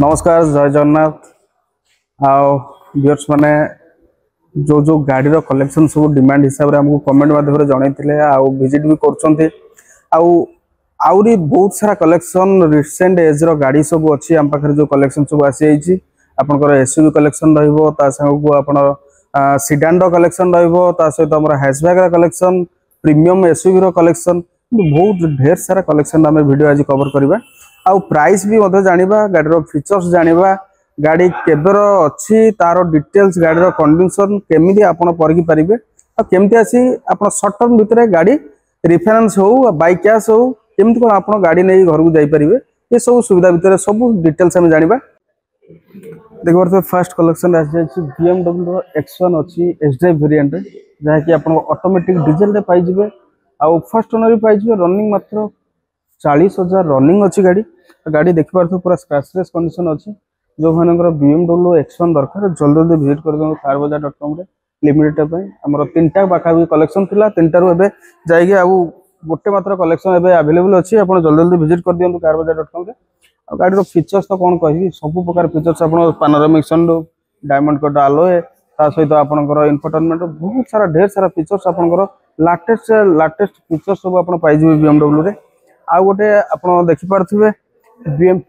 नमस्कार जय जगन्नाथ व्यूअर्स माने जो जो गाड़ी रो कलेक्शन सब डिमांड हिसाब रे हमको कमेंट माध्यम रे जणाइथिले विजिट भी करछन्ते आउरी बहुत सारा कलेक्शन रिसेंट एज रो गाड़ी सब अछि हम पाखर जो कलेक्शन सब आसी आइछि आपनकर एसयूवी कलेक्शन रहइबो ता संग को आपन सीडान रो कलेक्शन रहइबो ता सहित हमर हैचबैक रो कलेक्शन प्रीमियम एसयूवी रो कलेक्शन बहुत ढेर सारा कलेक्शन हम वीडियो आज कवर करबा आउ प्राइस भी मधे जानिबा गाड़ी रो फीचर्स जानिबा गाड़ी केबेर अछि तारो डिटेल्स गाड़ी रो कंडीशन केमिति आपण परखि परिबे आ केमिति आसी आपण शॉर्ट टर्म भितरे गाड़ी रिफाइनेंस हो बाय कैश हो केमिति कोन आपण गाड़ी नै घर को जाई परिबे ये सब सुविधा भितरे सब डिटेल्स हम जानिबा। देखो तो फर्स्ट कलेक्शन आ जाय छी BMW रो X1 अछि एस ड्राइव वेरिएंट जहा कि आपण ऑटोमेटिक डीजल रे पाई जिवे आ फर्स्ट ओनर भी पाई जिवे रनिंग मात्र 40,000 रनिंग अछि गाड़ी गाड़ी देख पारथु पूरा स्क्रैचलेस कंडीशन अछि जो मानकर BMW X1 दरकार जल्दी जल्दी विजिट कर दो carbazaar.com रे लिमिटेड पय हमर तीनटा बाका भी कलेक्शन थिला तीनटा रो एबे जाईगे आ गोटे मात्र कलेक्शन एबे अवेलेबल अछि आपण जल्दी जल्दी विजिट कर दियंतु carbazaar.com रे आ गाड़ी रो फीचर्स तो कोन कहबी सब प्रकार फीचर्स आपण पानोरामिक सनरूफ डायमंड कट अलॉय ता सहित आपनकर इंफोटेनमेंट बहुत सारा ढेर सारा फीचर्स आपनकर लेटेस्ट फीचर्स सब आपण पाई जिवे BMW रे आ गोटे आपण देखि पारथिबे बीएम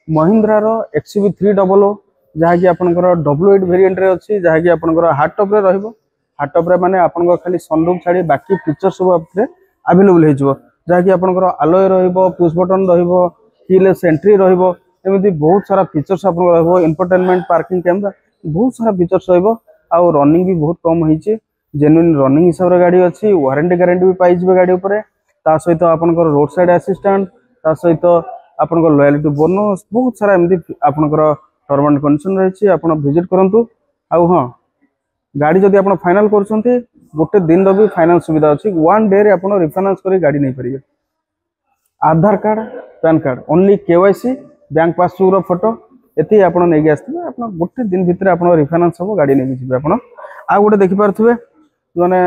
महिंद्रा रो XUV 300 जहा कि आपनकर W8 वेरिएंट रे अछि जहा कि आपनकर हार्ड टॉप रे रहइबो हार्ड टॉप रे माने आपनकर खाली सनरूफ छाडी बाकी फीचर्स सब आपरे अवेलेबल हे जिवो जहा कि आपनकर अलॉय रहइबो पुश बटन रहइबो कीलेस एंट्री रहइबो एमिति बहुत सारा फीचर्स आपनकर रहइबो इंफोटेनमेंट पार्किंग कैमरा बहुत सारा फीचर्स रहइबो आ रनिंग भी बहुत कम होईचे जेन्युइन रनिंग हिसाब रे गाड़ी अछि वारंटी गारंटी भी पाई जिवे गाड़ी ऊपर ता सहित आपनकर रोड साइड असिस्टेंट ता सहित आपनकर लॉयल्टी बोनस बहुत सारा एमदी आपनकर टर्म एंड कंडीशन रहिछि आपण विजिट करंतु आउ हां गाड़ी जदि आपण फाइनल करछन्ते गोटे दिन रो भी फाइनेंस सुविधा अछि वन डे रे आपण रिफाइनेंस करी गाड़ी नै परिबे Aadhaar card PAN card only KYC bank passbook रो फोटो एती आपण नै आस्थिबे आपण गोटे दिन भितर आपण रिफाइनेंस सब गाड़ी नै जिबे आपण आ गोटे देखि पारथुबे माने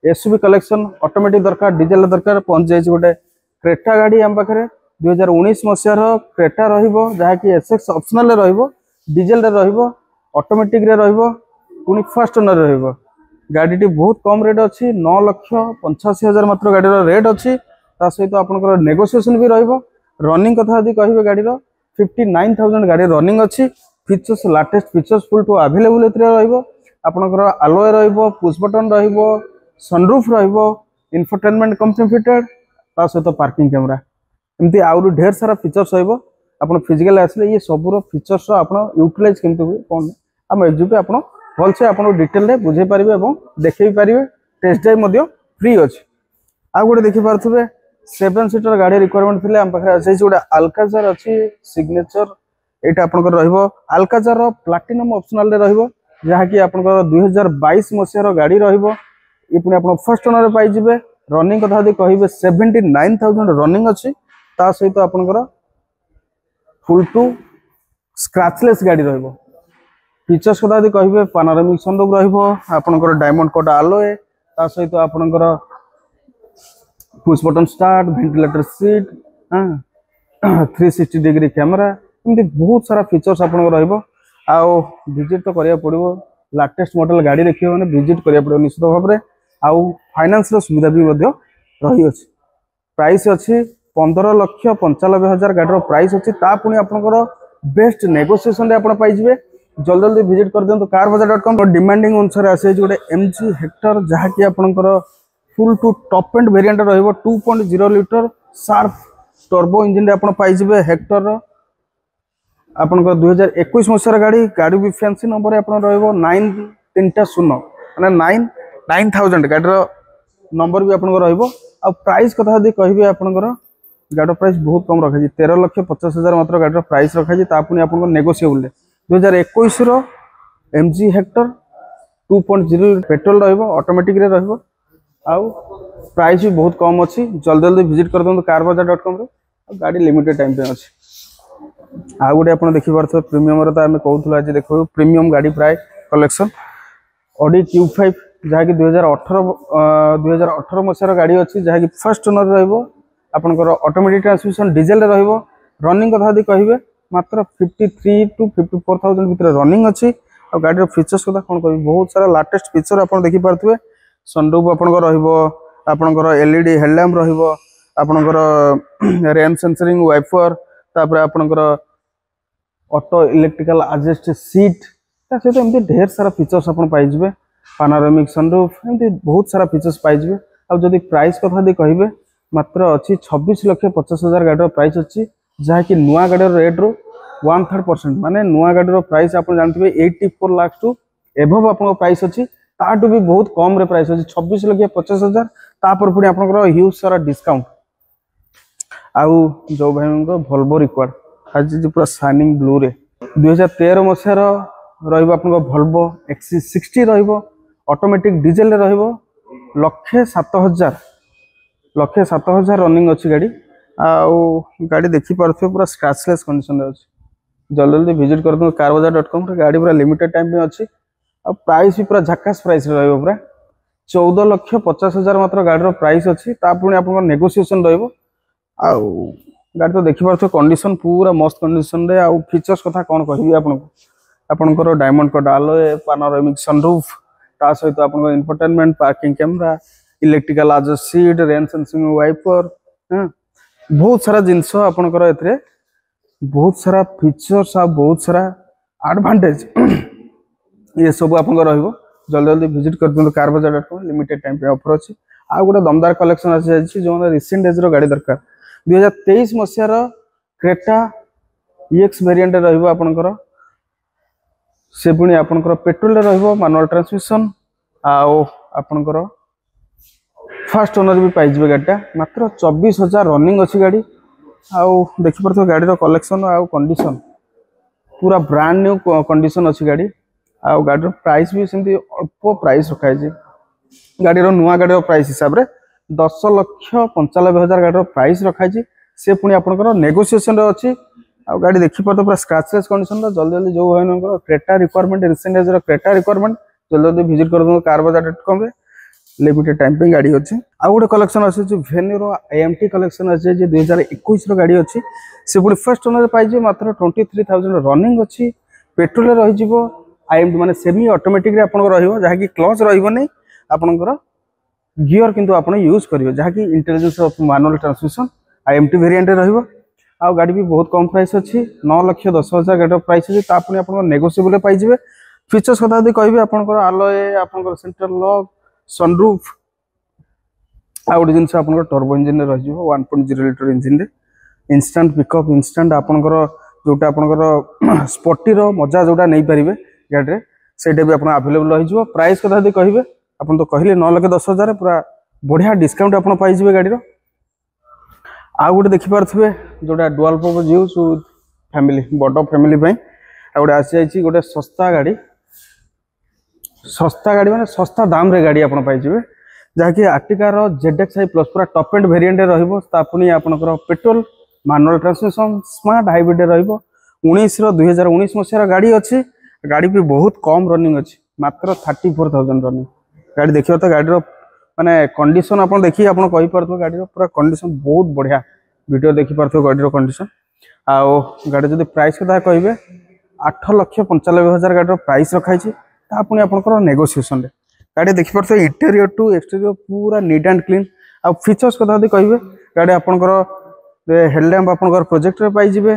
एसयूवी कलेक्शन ऑटोमेटिक दरकार डीजल दरकार पहुंच जाय गोटे क्रेटा गाड़ी हम पाखरे 2019 मसियार क्रेटा रहिबो जहा कि एसएक्स ऑप्शनल रे रहिबो डीजल रे रहिबो ऑटोमेटिक रे रहिबो पुनी फर्स्ट ओनर रे रहिबो गाड़ी बहुत कम रेट अछि 9,85,000 मात्र गाड़ी रो रेट अछि ता सहित आपनकर नेगोशिएशन भी रहिबो रनिंग कथा यदि कहिबे गाड़ी रो 59,000 गाड़ी रनिंग अछि features latest features full to available एतरे रहिबो आपनकर अलॉय रहिबो पुश बटन रहिबो सनरूफ रहिबो इंफोटेनमेंट कंपनी फिटेड ता सहित पार्किंग कैमरा एमती आउर ढेर सारा फीचर्स रहइबो आपण फिजिकल आसले ये सबरो फीचर्स आपण यूटिलाइज केमते होय कोन हम एजुपे आपण भल से आपण डिटेल रे बुझे परिबे एवं देखै परिबे टेस्ट ड्राइव मध्य फ्री अछि आ गोटे देखि पारथबे 7 सीटर गाड़ी रिक्वायरमेंट थिले हम पाखरे अछि गोटे अल्काजार अछि सिग्नेचर एटा आपनकर रहइबो अल्काजार रो प्लैटिनम ऑप्शनल रे रहइबो जहा कि आपनकर 2022 मसिया रो गाड़ी रहइबो ई पुनी आपण फर्स्ट ओनर रे पाई जिवे रनिंग कथा यदि कहिबे 79,000 रनिंग अछि ता सहित आपनकर फुल टू स्क्रैचलेस गाड़ी रहइबो फीचर्स कथा यदि कहिबे पानोरामिक सनरूफ रहइबो आपनकर डायमंड कट अलॉय ता सहित आपनकर push button start ventilator seat 360 degree camera एमती बहुत सारा फीचर्स आपनकर रहइबो आ विजिट तो करिया पड़िबो लेटेस्ट मॉडल गाड़ी देखियो माने विजिट करिया पड़िबो निश्चित भाव रे आ फाइनेंस रो सुविधा भी मध्य रही अछि प्राइस अछि 15,95,000 गाड़ी रो प्राइस अछि ता पुनी आपनकर बेस्ट नेगोशिएशन रे आपण पाई जिवे जल्दी जल्दी विजिट कर दियंतु carbazaar.com डिमांडिंग अनुसार आसे जोडे MG हेक्टर जहा कि आपनकर full to top end variant रहइबो 2.0 लीटर शार्प टर्बो इंजन रे आपण पाई जिवे हेक्टर रो आपनकर 2021 मसिया गाड़ी गाड़ी भी फैंसी नंबर आपण रहइबो 9330 माने 9,000 गाड़ी रो नंबर भी आपनकर रहइबो आ प्राइस कथा यदि कहिबे आपनकर गाड़ी प्राइस बहुत कम रखा 13,50,000 मात्र गाड़ी प्राइस रखा तापुनी आपन नेगोशिएबल 2021 रो MG हेक्टर 2.0 पेट्रोल रहइबो ऑटोमेटिक रे रहइबो आउ प्राइस भी बहुत कम अछि जल्दी जल्दी विजिट कर दंतु carbazaar.com रे गाड़ी लिमिटेड टाइम पे अछि आ गुटे आपन देखि परथो प्रीमियम रे त हमें कहउथलो आज देखो प्रीमियम गाड़ी प्राय कलेक्शन Audi Q5 जहा कि 2018 मसिया गाड़ी अछि जहा कि फर्स्ट ओनर रहइबो आपनकर ऑटोमेटिक ट्रांसमिशन डीजल रे रहइबो रनिंग कथा यदि कहिबे मात्र 53 टू 54,000 भितर रनिंग अच्छी और गाड़ी फीचर्स कथा कौन कह बहुत सारा लेटेस्ट फीचर आप देखी पारे सनरूफ आपंकर एलईडी हेडलैम्प आपंकर रेन सेंसरिंग वाइपर तापर आपंकर ऑटो इलेक्ट्रिकल एडजस्ट सीट सहित एमती ढेर सारा फीचर्स आप पाइबे पानारोमिक सनरूफ एमती बहुत सारा फीचर्स पाइबे आदि प्राइस कथा दी कहे मात्र अच्छी 26,50,000 गाड़ी प्राइस अच्छी जहाँकि नुआ गाड़ी रेट रू 1/3% माने नुआ गाड़ी प्राइस आप जानते 84 लाख टू एभव आप प्राइस अच्छी ताठू भी बहुत कम रे प्राइस अच्छी 26,50,000 तापर पुणी आप ह्यूज सारा डिस्काउंट आउ जो भाई भल्वो रिक्वार्ड आज पूरा शाइनिंग ब्लू रे 2013 मसीहार भल्वो XC60 ऑटोमेटिक डीजेल लक्षे 7,000 रनिंग अच्छी गाड़ी आउ गाड़ी देखी पारे पूरा स्क्रैचलेस कंडीशन अच्छी जल्दी जल्दी विजिट कर कारबजार.com गाड़ी पूरा लिमिटेड टाइम में अच्छी आ प्राइस भी पूरा झकास प्राइस पूरा 14,50,000 मात्र गाड़ी प्राइस अच्छी पुणी आप नेगोशिएशन गाड़ी तो देखी पारे कंडीशन पूरा मस्त कंडीशन रे आउ फीचर्स कथा कौन कहबी आपनकर डायमंड कट आलोय पानोरामिक सनरूफ ता सहित आपनकर infotainment parking camera electrical adjust seat rain sensing wiper बहुत सारा जिनस आपनकर एथरे बहुत सारा फीचर्स आ बहुत सारा एडवांटेज ये सब आपनकर रहइबो जल्दी जल्दी विजिट कर दियो कारबजार.com लिमिटेड टाइम पे ऑफर अछि आ गोटे दमदार कलेक्शन अछि जो रिसेंट एज रो गाड़ी दरकार 2023 मसियार क्रेटा EX वेरिएंट रहइबो आपनकर से पुणी आपनकर पेट्रोल रे रहइबो मैनुअल ट्रांसमिशन आउ आपनकर फर्स्ट ओनर भी पाइबे गाड़ीटा मात्र 24,000 रनिंग अच्छी गाड़ी आउ देखी पारे गाड़ी कलेक्शन आउ कंडीशन पूरा ब्रांड न्यू कंडीशन अच्छी गाड़ी आउ गाड़ी प्राइस भी सेमती अल्प प्राइस रखाई गाड़ी नुआ गाड़ी प्राइस हिसाब से 10,95,000 गाड़ी प्राइस रखाई से पुणी आपंकर नेगोशिएशन अच्छी आ गाड़ी देखी पारे पूरा स्क्रैचलेस कंडीशन जल्दी जल्दी जो भाई Creta requirement recent as Creta requirement जल्दी जल्दी विजिट कर दो कारबजार.com लिमिटेड टाइम पे गाड़ी अच्छी आउ गोटे कलेक्शन अच्छे वेन्यूर AMT कलेक्शन अच्छे 2021 गाड़ी अच्छी से पुणी फर्स्ट ओनर पाइजे मात्र 23,000 रनिंग अच्छी पेट्रोल रही IMT माने सेमी ऑटोमेटिक रे आपन रहिबो जहा कि क्लच रहिबो नै आपनकर गियर किंतु आपन यूज करियो जहा कि intelligence of manual transmission IMT variant रहिबो आ गाड़ी भी बहुत कम प्राइस अच्छी 9,10,000 गाड़ी प्राइस अच्छी ता पुणी आपन नेगोशिएबल पाइजिबे फीचर्स कथा यदि कहबे आपनकर आलोय आपनकर सेंट्रल लॉक सनरूफ आ गोटे जिनस आपनकर टर्बो इंजन रे रहिबो 1.0 लीटर इंजन रे इंस्टेंट पिकअप इंस्टेंट आपनकर जोटा आपनकर स्पोर्टी रो मजा जोटा नै परिबे गाड़ी रे सेटा भी आपन अवेलेबल रहिबो प्राइस कथा यदि कहबे आपन तो कहले 9,10,000 पूरा बढ़िया डिस्काउंट आपन पाइजिबे गाड़ी रो आ गोटे देखि पारथबे जोटा dual purpose use with family बड़ फैमिली पई आ गोटे आसी जाईची गोटे सस्ता गाड़ी माने सस्ता दाम रे गाड़ी आपन पाइजिबे जहा कि आर्टिका रो ZXi प्लस पूरा टॉप एंड वेरिएंट रहइबो ता पुनी आपनकर petrol manual transmission smart hybrid रहइबो 2019 मसिया गाड़ी अच्छी गाड़ी भी बहुत कम रनिंग अच्छी मात्र 34,000 रनिंग गाड़ी देखियो तो गाड़ी रो माने कंडीशन आपन देखि आपन कहि परथो गाड़ी रो पूरा कंडीशन बहुत बढ़िया वीडियो देखि परथो गाड़ी रो कंडीशन आ गाड़ी जदी प्राइस कथा कहबे 8,95,000 गाड़ी रो प्राइस रखाई छी ता पुनी आपनकर नेगोशिएशन रे गाड़ी देखि परथो इंटीरियर टू एक्सटीरियर पूरा नीट एंड क्लीन आ फीचर्स कथा यदि कहबे गाड़ी आपनकर हेडलैम्प आपनकर प्रोजेक्ट रे पाई जिवे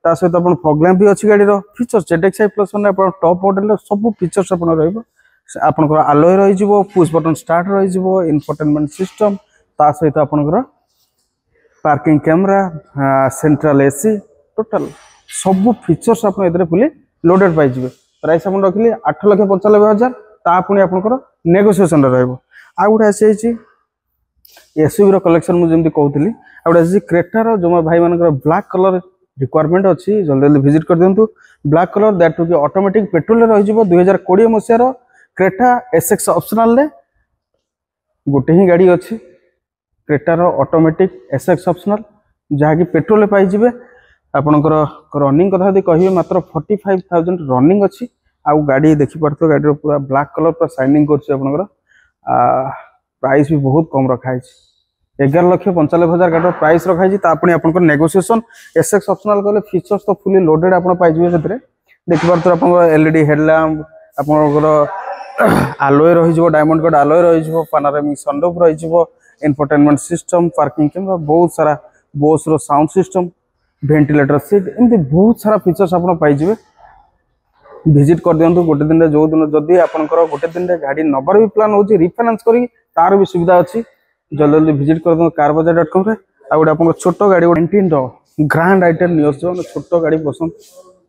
ता सहित अपन फॉग लैम्प भी अच्छी गाड़ी रो फीचर्स ZXi प्लस ने अपन टॉप मॉडल सब फीचर्स अपन रहइबो आपनकर आलोय रहि जिवो पुश बटन स्टार्ट रहि जिवो इंफोटेनमेंट सिस्टम ता सहित आपनकर parking camera central AC total सब फीचर्स अपन एतरे फुली लोडेड पाई जिवे प्राइस अपन रखली 8,95,000 ता पुनी आपनकर नेगोशिएशन रहइबो आ गुडा आसी छि एसयूवी रो कलेक्शन मु जेमति कहउतली आ गुडा आसी क्रेटा रो जो भाई मानकर ब्लैक कलर रिक्वायरमेंट अच्छी जल्दी जल्दी विजिट कर दिंतु black colour that to be automatic petrol रे रही 2020 मसीहार क्रेटा SX ऑप्शनल रे गोटे ही गाड़ी अच्छी क्रेटा रो ऑटोमेटिक SX ऑप्शनल जहा कि पेट्रोल रे पाई जिवे आपनकर रनिंग कथा यदि कहिबे मात्र 45,000 रनिंग अच्छी आउ गाड़ी देखि परतो गाड़ी रो पूरा ब्लैक कलर पूरा शाइनिंग करछि आपनकर प्राइस भी बहुत कम रखा है 11,95,000 गाड़ी प्राइस रखाई तापुणी आपन नेगोशिएशन एसएक्स ऑप्शनल कले फीचर्स तो फुली लोडेड आपन पाइजिबे सेतरे देखि पार तो आपन एलईडी हेडलैम्प आपन आलोय रही जिवो डायमंड कट आलोय रही जिवो पानोरामिक सनरूफ रही जिवो इंफोटेनमेंट सिस्टम पार्किंग कैमरा बहुत सारा बोस रो साउंड सिस्टम वेंटिलेटर सीट एमती बहुत सारा फीचर्स आपन पाइजिबे विजिट कर दियंतु गोटे दिन रे जो दिन जदी आपनकर गोटे दिन रे गाड़ी नबर भी प्लान होची रिफाइनेंस करी तार भी सुविधा अछि जल्दी जल्दी विजिट कर दो कारबाजार.com रे आ गोटे आपन छोटो गाड़ी 19 रो ग्रैंड आइटम नियोस जो छोटो गाड़ी पसंद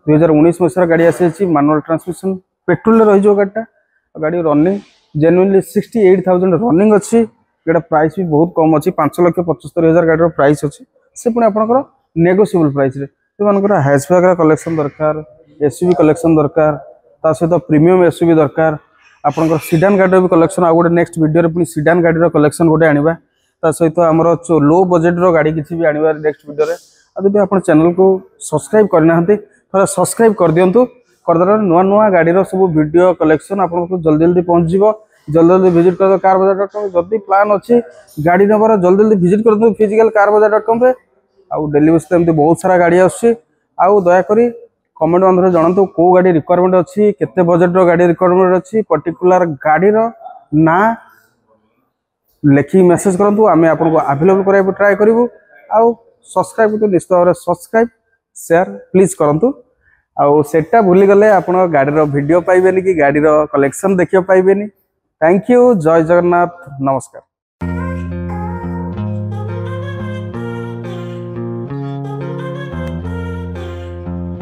2019 मसरा गाड़ी आसी मैनुअल ट्रांसमिशन पेट्रोल रे रही जो गाड़ी रनिंग जेन्युइनली 68,000 रनिंग अछि गाड़ी प्राइस भी बहुत कम अछि 5,75,000 गाड़ी रो प्राइस अछि से पुनी आपनकर नेगोशिएबल प्राइस रे तो मानकर हैचबैक रा कलेक्शन दरकार एसयूवी कलेक्शन दरकार ता सहित प्रीमियम एसयूवी दरकार आपनकर सीडान गाड़ी भी कलेक्शन आ गोटे नेक्स्ट वीडियो रे पुनी सीडान गाड़ी रो कलेक्शन गोटे आनिबा ता सहित हमर लो बजेट रो गाड़ी किछि भी आनिबा नेक्स्ट वीडियो रे आ जदि आपन चैनल को सब्सक्राइब करना हंती थोड़ा सब्सक्राइब कर दियंतु करदर नुआ नुआ गाड़ी रो सब वीडियो कलेक्शन आपन को जल्दी जल्दी पहुंच जिवो जल्दी जल्दी विजिट कर दो कारबाजार.com जदि प्लान अछि गाड़ी नंबर जल्दी जल्दी विजिट कर दो फिजिकल कारबाजार.com रे आ डेली बेस एमती बहुत सारा गाड़ी आछि आ दया करी कमेंट बंधरे जानतु को गाड़ी रिक्वायरमेंट अछि केते बजेट रो गाड़ी रिक्वायरमेंट अछि पर्टिकुलर गाड़ी रो ना लेखि मेसेज करंतु आमे आपन को अवेलेबल कराय ट्राई करिवु आ सब्सक्राइब तो निश्चित भाव सब्सक्राइब शेयर प्लीज करंतु आ सेटा भूली गले आपन गाड़ी रो वीडियो पाइबेनी कि गाड़ी रो कलेक्शन देखियो पाइबेनी थैंक यू जय जगन्नाथ नमस्कार।